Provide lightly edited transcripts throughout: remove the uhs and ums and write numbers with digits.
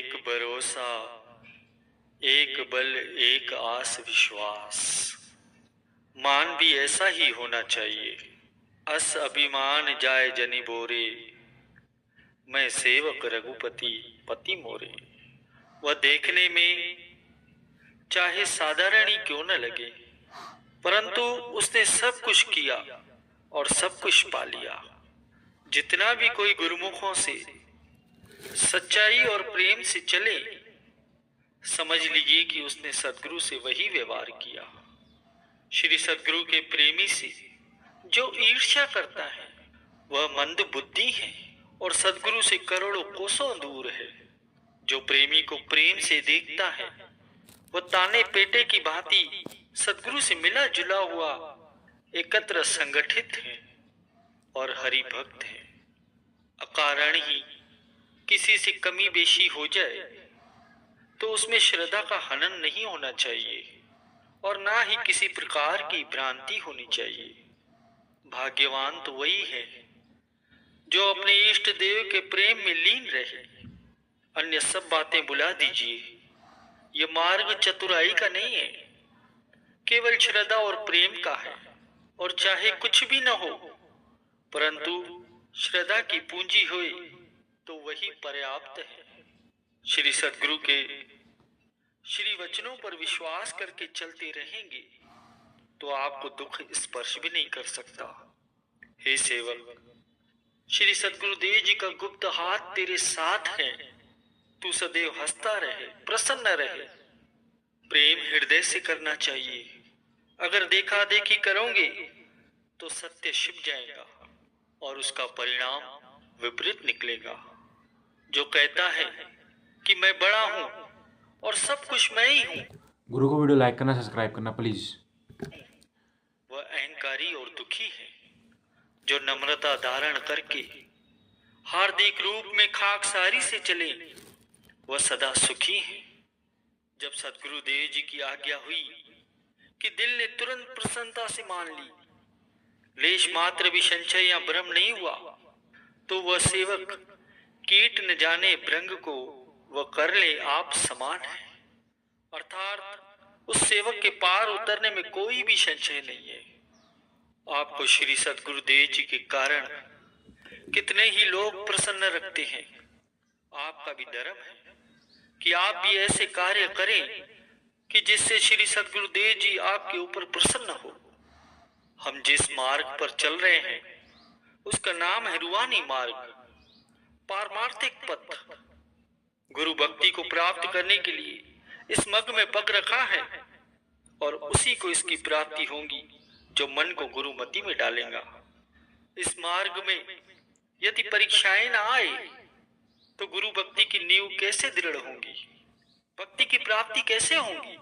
एक भरोसा, एक बल, एक आस विश्वास। मान भी ऐसा ही होना चाहिए। अस अभिमान जाय जनि बोरे, मैं सेवक रघुपति पति मोरे। वह देखने में चाहे साधारण ही क्यों न लगे, परंतु उसने सब कुछ किया और सब कुछ पा लिया। जितना भी कोई गुरुमुखों से सच्चाई और प्रेम से चले, समझ लीजिए कि उसने सदगुरु से वही व्यवहार किया। श्री सदगुरु के प्रेमी से जो ईर्ष्या करता है वह मंद बुद्धि है और सदगुरु से करोड़ों कोसों दूर है। जो प्रेमी को प्रेम से देखता है वह ताने पेटे की भांति सदगुरु से मिला जुला हुआ एकत्र संगठित है और हरि भक्त है। अकारण ही किसी से कमी बेशी हो जाए तो उसमें श्रद्धा का हनन नहीं होना चाहिए और ना ही किसी प्रकार की भ्रांति होनी चाहिए। भाग्यवान तो वही है जो अपने इष्ट देव के प्रेम में लीन रहे। अन्य सब बातें बुला दीजिए, ये मार्ग चतुराई का नहीं है, केवल श्रद्धा और प्रेम का है। और चाहे कुछ भी न हो, परंतु श्रद्धा की पूंजी होए तो वही पर्याप्त है। श्री सदगुरु के श्री वचनों पर विश्वास करके चलते रहेंगे तो आपको दुख स्पर्श भी नहीं कर सकता। हे सेवक, श्री सदगुरुदेव जी का गुप्त हाथ तेरे साथ है। तू सदैव हंसता रहे, प्रसन्न रहे। प्रेम हृदय से करना चाहिए। अगर देखा देखी करोगे तो सत्य छिप जाएगा और उसका परिणाम विपरीत निकलेगा। जो कहता है कि मैं बड़ा हूं और सब कुछ मैं ही हूं, गुरु को वीडियो लाइक करना, सब्सक्राइब करना प्लीज। वह अहंकारी और दुखी है। जो नम्रता धारण करके हार्दिक रूप में खाकसारी से चले वह सदा सुखी है। जब सदगुरु देव जी की आज्ञा हुई कि दिल ने तुरंत प्रसन्नता से मान ली, लेश मात्र भी संशय या भ्रम नहीं हुआ, तो वह सेवक कीट न जाने भृंग को वह कर ले आप समान है। अर्थात उस सेवक के पार उतरने में कोई भी संशय नहीं है। आपको श्री सदगुरु देव जी के कारण कितने ही लोग प्रसन्न रखते हैं। आपका भी धर्म है कि आप भी ऐसे कार्य करें कि जिससे श्री सदगुरु देव जी आपके ऊपर प्रसन्न हो। हम जिस मार्ग पर चल रहे हैं उसका नाम है रूहानी मार्ग, पारमार्थिक पथ। गुरु भक्ति को प्राप्त करने के लिए इस मग में पग रखा है और उसी को इसकी प्राप्ति होगी जो मन को गुरुमति में डालेगा। इस मार्ग में यदि परीक्षाएं ना आए तो गुरु भक्ति की नींव कैसे दृढ़ होंगी, भक्ति की प्राप्ति कैसे होगी।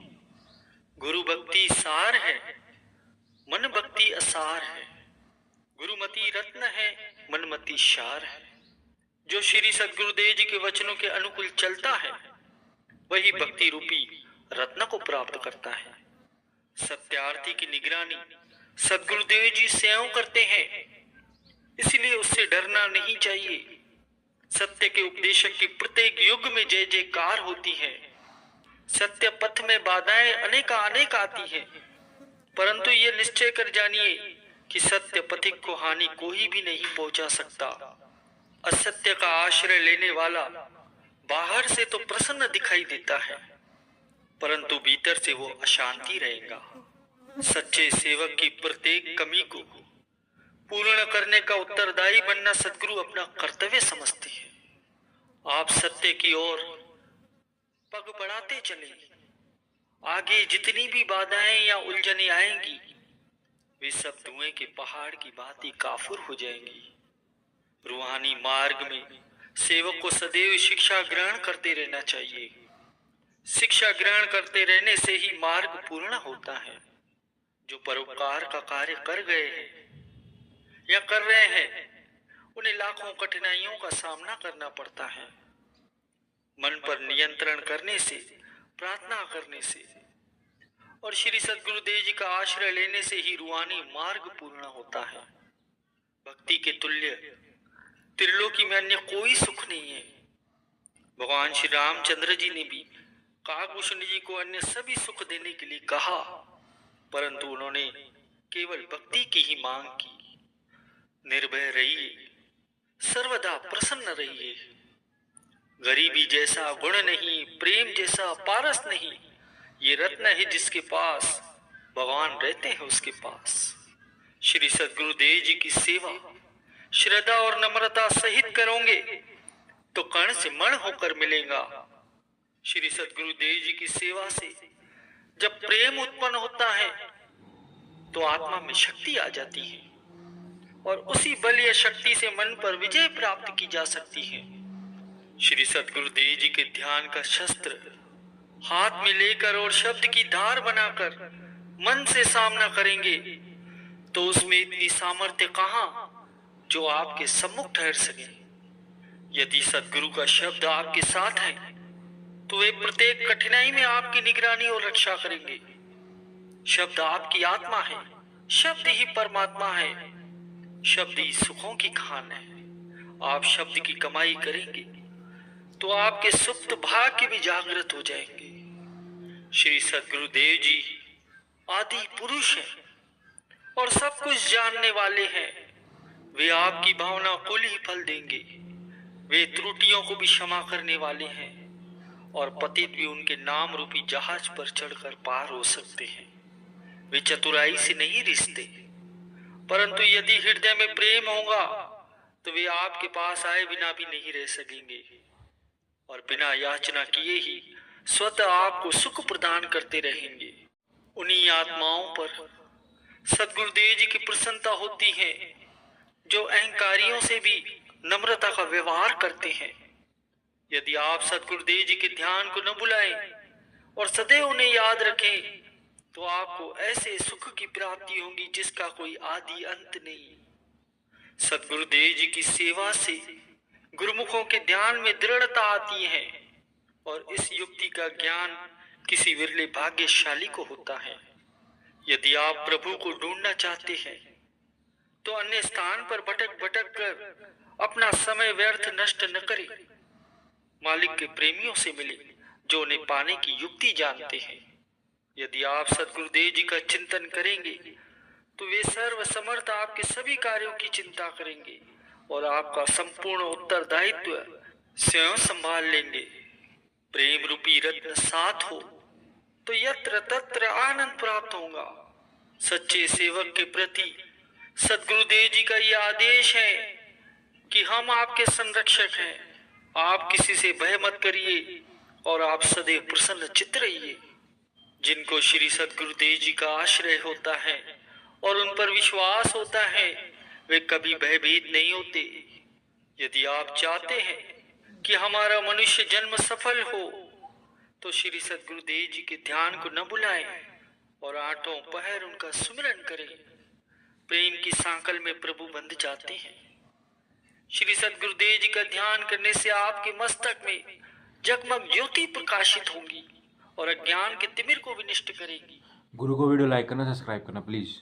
गुरु भक्ति सार है, मन भक्ति असार है। गुरुमति रत्न है, मनमति सार है। जो श्री सदगुरुदेव जी के वचनों के अनुकूल चलता है वही भक्ति रूपी रत्न को प्राप्त करता है। सत्यार्थी की निगरानी सदगुरुदेव जी स्वयं करते हैं, इसलिए उससे डरना नहीं चाहिए। सत्य के उपदेशक की प्रत्येक युग में जय जयकार होती है। सत्य पथ में बाधाएं अनेक आती हैं, परंतु ये निश्चय कर जानिए कि सत्य पथिक को हानि कोई भी नहीं पहुंचा सकता। असत्य का आश्रय लेने वाला बाहर से तो प्रसन्न दिखाई देता है, परंतु भीतर से वो अशांति रहेगा। सच्चे सेवक की प्रत्येक कमी को पूर्ण करने का उत्तरदायी बनना सदगुरु अपना कर्तव्य समझते हैं। आप सत्य की ओर पग बढ़ाते चले। आगे जितनी भी बाधाएं या उलझनें आएंगी वे सब धुएं के पहाड़ की भांति काफुर हो जाएंगी। रूहानी मार्ग में सेवक को सदैव शिक्षा ग्रहण करते रहना चाहिए। शिक्षा ग्रहण करते रहने से ही मार्ग पूर्ण होता है। जो परोपकार का कार्य कर गए हैं या कर रहे हैं उन्हें लाखों कठिनाइयों का सामना करना पड़ता है। मन पर नियंत्रण करने से, प्रार्थना करने से और श्री सदगुरुदेव जी का आश्रय लेने से ही रूहानी मार्ग पूर्ण होता है। भक्ति के तुल्य त्रिलोकी में अन्य कोई सुख नहीं है। भगवान श्री रामचंद्र जी ने भी काकभूषण जी को अन्य सभी सुख देने के लिए कहा, परंतु उन्होंने केवल भक्ति की ही मांग की। निर्भय रहिए, सर्वदा प्रसन्न रहिए। गरीबी जैसा गुण नहीं, प्रेम जैसा पारस नहीं। ये रत्न है जिसके पास, भगवान रहते हैं उसके पास। श्री सद्गुरुदेव जी की सेवा श्रद्धा और नम्रता सहित करोगे तो कण से मण होकर मिलेगा। श्री सद्गुरुदेव जी की सेवा से जब प्रेम उत्पन्न होता है तो आत्मा में शक्ति आ जाती है और उसी बल या शक्ति से मन पर विजय प्राप्त की जा सकती है। श्री सद्गुरुदेव जी के ध्यान का शस्त्र हाथ में लेकर और शब्द की धार बनाकर मन से सामना करेंगे तो उसमें इतनी सामर्थ्य कहां जो आपके सम्मुख ठहर सके। यदि सद्गुरु का शब्द आपके साथ है तो वे प्रत्येक कठिनाई में आपकी निगरानी और रक्षा करेंगे। शब्द आपकी आत्मा है, शब्द ही परमात्मा है, शब्द ही सुखों की खान है। आप शब्द की कमाई करेंगे तो आपके सुप्त भाग्य भी जागृत हो जाएंगे। श्री सद्गुरुदेव जी आदि पुरुष हैं और सब कुछ जानने वाले हैं। वे आपकी भावना को ही फल देंगे। वे त्रुटियों को भी क्षमा करने वाले हैं और पतित भी उनके नाम रूपी जहाज पर चढ़कर पार हो सकते हैं। वे चतुराई से नहीं रिश्ते, परंतु यदि हृदय में प्रेम होगा तो वे आपके पास आए बिना भी नहीं रह सकेंगे और बिना याचना किए ही स्वतः आपको सुख प्रदान करते रहेंगे। उन्हीं आत्माओं पर सद्गुरुदेव जी की प्रसन्नता होती है जो अहंकारियों से भी नम्रता का व्यवहार करते हैं। यदि आप सद्गुरुदेव जी के ध्यान को न बुलाएं और सदैव उन्हें याद रखें तो आपको ऐसे सुख की प्राप्ति होगी जिसका कोई आदि अंत नहीं। सद्गुरुदेव जी की सेवा से गुरुमुखों के ध्यान में दृढ़ता आती है और इस युक्ति का ज्ञान किसी विरले भाग्यशाली को होता है। यदि आप प्रभु को ढूंढना चाहते हैं तो अन्य स्थान पर भटक भटक कर अपना समय व्यर्थ नष्ट न करें। मालिक के प्रेमियों से मिले जो उन्हें पाने की युक्ति जानते हैं। यदि आप सद्गुरुदेव जी का चिंतन करेंगे तो वे सर्व समर्थ आपके सभी कार्यों की चिंता करेंगे और आपका संपूर्ण उत्तरदायित्व स्वयं संभाल लेंगे। प्रेम रूपी रत्न साथ हो तो यत्र तत्र आनंद प्राप्त होगा। सच्चे सेवक के प्रति सद्गुरुदेव जी का यह आदेश है कि हम आपके संरक्षक हैं। आप किसी से भय मत करिए और आप सदैव प्रसन्न चित्त रहिए। जिनको श्री सद्गुरुदेव जी का आश्रय होता है और उन पर विश्वास होता है वे कभी भयभीत नहीं होते। यदि आप चाहते हैं कि हमारा मनुष्य जन्म सफल हो तो श्री सद्गुरुदेव जी के ध्यान को न भुलाएं और आठों पहर उनका सुमिरन करें। प्रेम की सांकल में प्रभु बंध जाते हैं। श्री सद्गुरुदेव जी का ध्यान करने से आपके मस्तक में जगमग ज्योति प्रकाशित होंगी और अज्ञान के तिमिर को विनष्ट करेगी। गुरु को वीडियो लाइक करना, सब्सक्राइब करना प्लीज़।